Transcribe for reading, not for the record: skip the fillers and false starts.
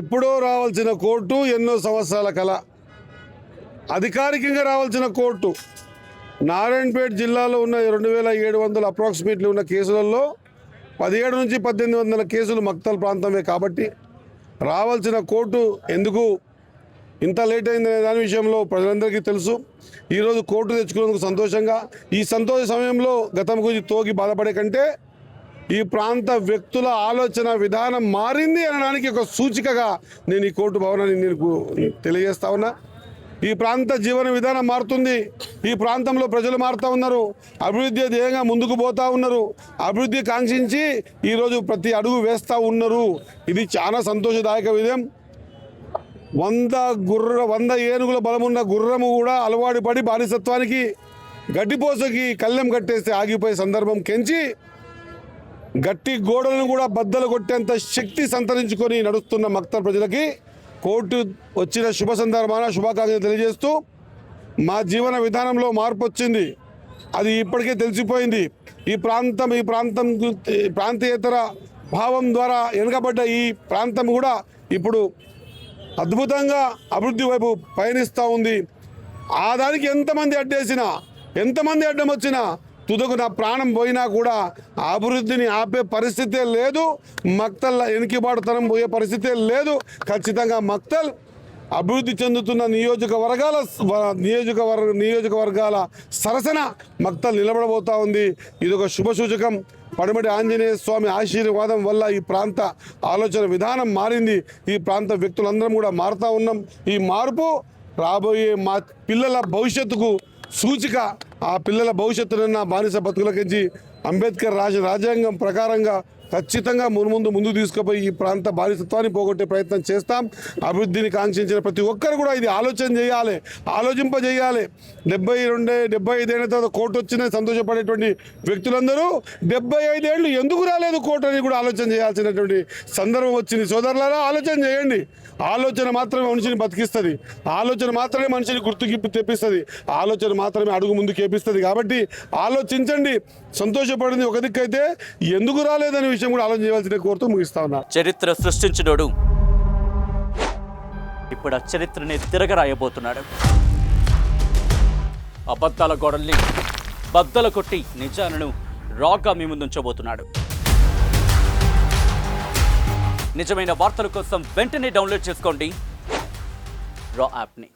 ఎప్పుడో రావాల్సిన కోర్టు ఎన్నో సంవత్సరాల కల అధికారికంగా రావాల్సిన కోర్టు నారాయణపేట జిల్లాలో ఉన్న 2700 అప్రాక్సిమేట్లీ ఉన్న కేసులలో 17 నుంచి 1800 కేసులు మక్తల్ ప్రాంతమే కాబట్టి రావాల్సిన కోర్టు ఎందుకు ఇంత లేట్ అయిందనే దాని విషయంలో ప్రజలందరికీ తెలుసు. ఈరోజు కోర్టు తెచ్చుకున్నందుకు సంతోషంగా, ఈ సంతోష సమయంలో గతం గురించి తోగి బాధపడే కంటే ఈ ప్రాంత వ్యక్తుల ఆలోచన విధానం మారింది అనడానికి ఒక సూచికగా నేను ఈ కోర్టు భవనాన్ని నేను తెలియజేస్తా ఉన్నా. ఈ ప్రాంత జీవన విధానం మారుతుంది. ఈ ప్రాంతంలో ప్రజలు మారుతూ ఉన్నారు. అభివృద్ధి ధ్యేయంగా ముందుకు పోతూ ఉన్నారు. అభివృద్ధి కాంక్షించి ఈరోజు ప్రతి అడుగు వేస్తూ ఉన్నారు. ఇది చాలా సంతోషదాయక విషయం. 100 ఏనుగుల బలమున్న గుర్రము కూడా అలవాటు పడి బానిసత్వానికి గడ్డిపోసకి కళ్ళెం కట్టేస్తే ఆగిపోయే సందర్భం కెంచి గట్టి గోడలను కూడా బద్దలు కొట్టేంత శక్తి సంతరించుకొని నడుస్తున్న మక్తల్ ప్రజలకి కోర్టు వచ్చిన శుభ సందర్భాన శుభాకాంక్షలు తెలియజేస్తూ మా జీవన విధానంలో మార్పు వచ్చింది. అది ఇప్పటికే తెలిసిపోయింది. ఈ ప్రాంతీయేతర భావం ద్వారా వెనుకబడ్డ ఈ ప్రాంతం కూడా ఇప్పుడు అద్భుతంగా అభివృద్ధి వైపు పయనిస్తూ ఉంది. ఆ దానికి ఎంతమంది అడ్డేసినా, ఎంతమంది అడ్డం వచ్చినా, తుదకు నా ప్రాణం పోయినా కూడా అభివృద్ధిని ఆపే పరిస్థితే లేదు. మక్తల్ వెనుకబాటుతనం పోయే పరిస్థితే లేదు. ఖచ్చితంగా మక్తల్ అభివృద్ధి చెందుతున్న నియోజకవర్గాల సరసన మక్తల్ నిలబడబోతూ ఉంది. ఇదొక శుభసూచకం. పడమటి ఆంజనేయ స్వామి ఆశీర్వాదం వల్ల ఈ ప్రాంత ఆలోచన విధానం మారింది. ఈ ప్రాంత వ్యక్తులందరం కూడా మారుతూ ఉన్నాం. ఈ మార్పు రాబోయే మా పిల్లల భవిష్యత్తుకు సూచిక. ఆ పిల్లల భవిష్యత్తునన్న బానిస బతుకులకించి అంబేద్కర్ రాజ్యాంగం ప్రకారంగా ఖచ్చితంగా ముందు తీసుకుపోయి ఈ ప్రాంత బానిసత్వాన్ని పోగొట్టే ప్రయత్నం చేస్తాం. అభివృద్ధిని కాంక్షించిన ప్రతి ఒక్కరు కూడా ఇది ఆలోచింపజేయాలి. 75 ఏళ్ళ తర్వాత కోర్టు వచ్చిన సంతోషపడేటువంటి వ్యక్తులందరూ 75 ఏళ్ళు ఎందుకు రాలేదు కోర్టు అని కూడా ఆలోచన చేయాల్సినటువంటి సందర్భం వచ్చింది. సోదరులారా, ఆలోచన చేయండి. ఆలోచన మాత్రమే మనిషిని బతికిస్తుంది. ఆలోచన మాత్రమే మనిషిని గుర్తుకి తెప్పిస్తుంది. ఆలోచన మాత్రమే అడుగు ముందుకు ఏపిస్తుంది. కాబట్టి ఆలోచించండి. సంతోషపడింది ఒక దిక్కైతే ఎందుకు రాలేదనే విషయం కూడా ఆలోచన చేయాల్సిన కోరుతూ ముగిస్తా ఉన్నా. చరిత్ర సృష్టించినోడు ఇప్పుడు ఆ చరిత్రని తిరగరాయబోతున్నాడు. అబద్ధాల గోడల్ని బద్దలు కొట్టి నిజాలను రాగా మీ ముందుంచబోతున్నాడు. నిజమైన వార్తల కోసం వెంటనే డౌన్లోడ్ చేసుకోండి రా యాప్ని.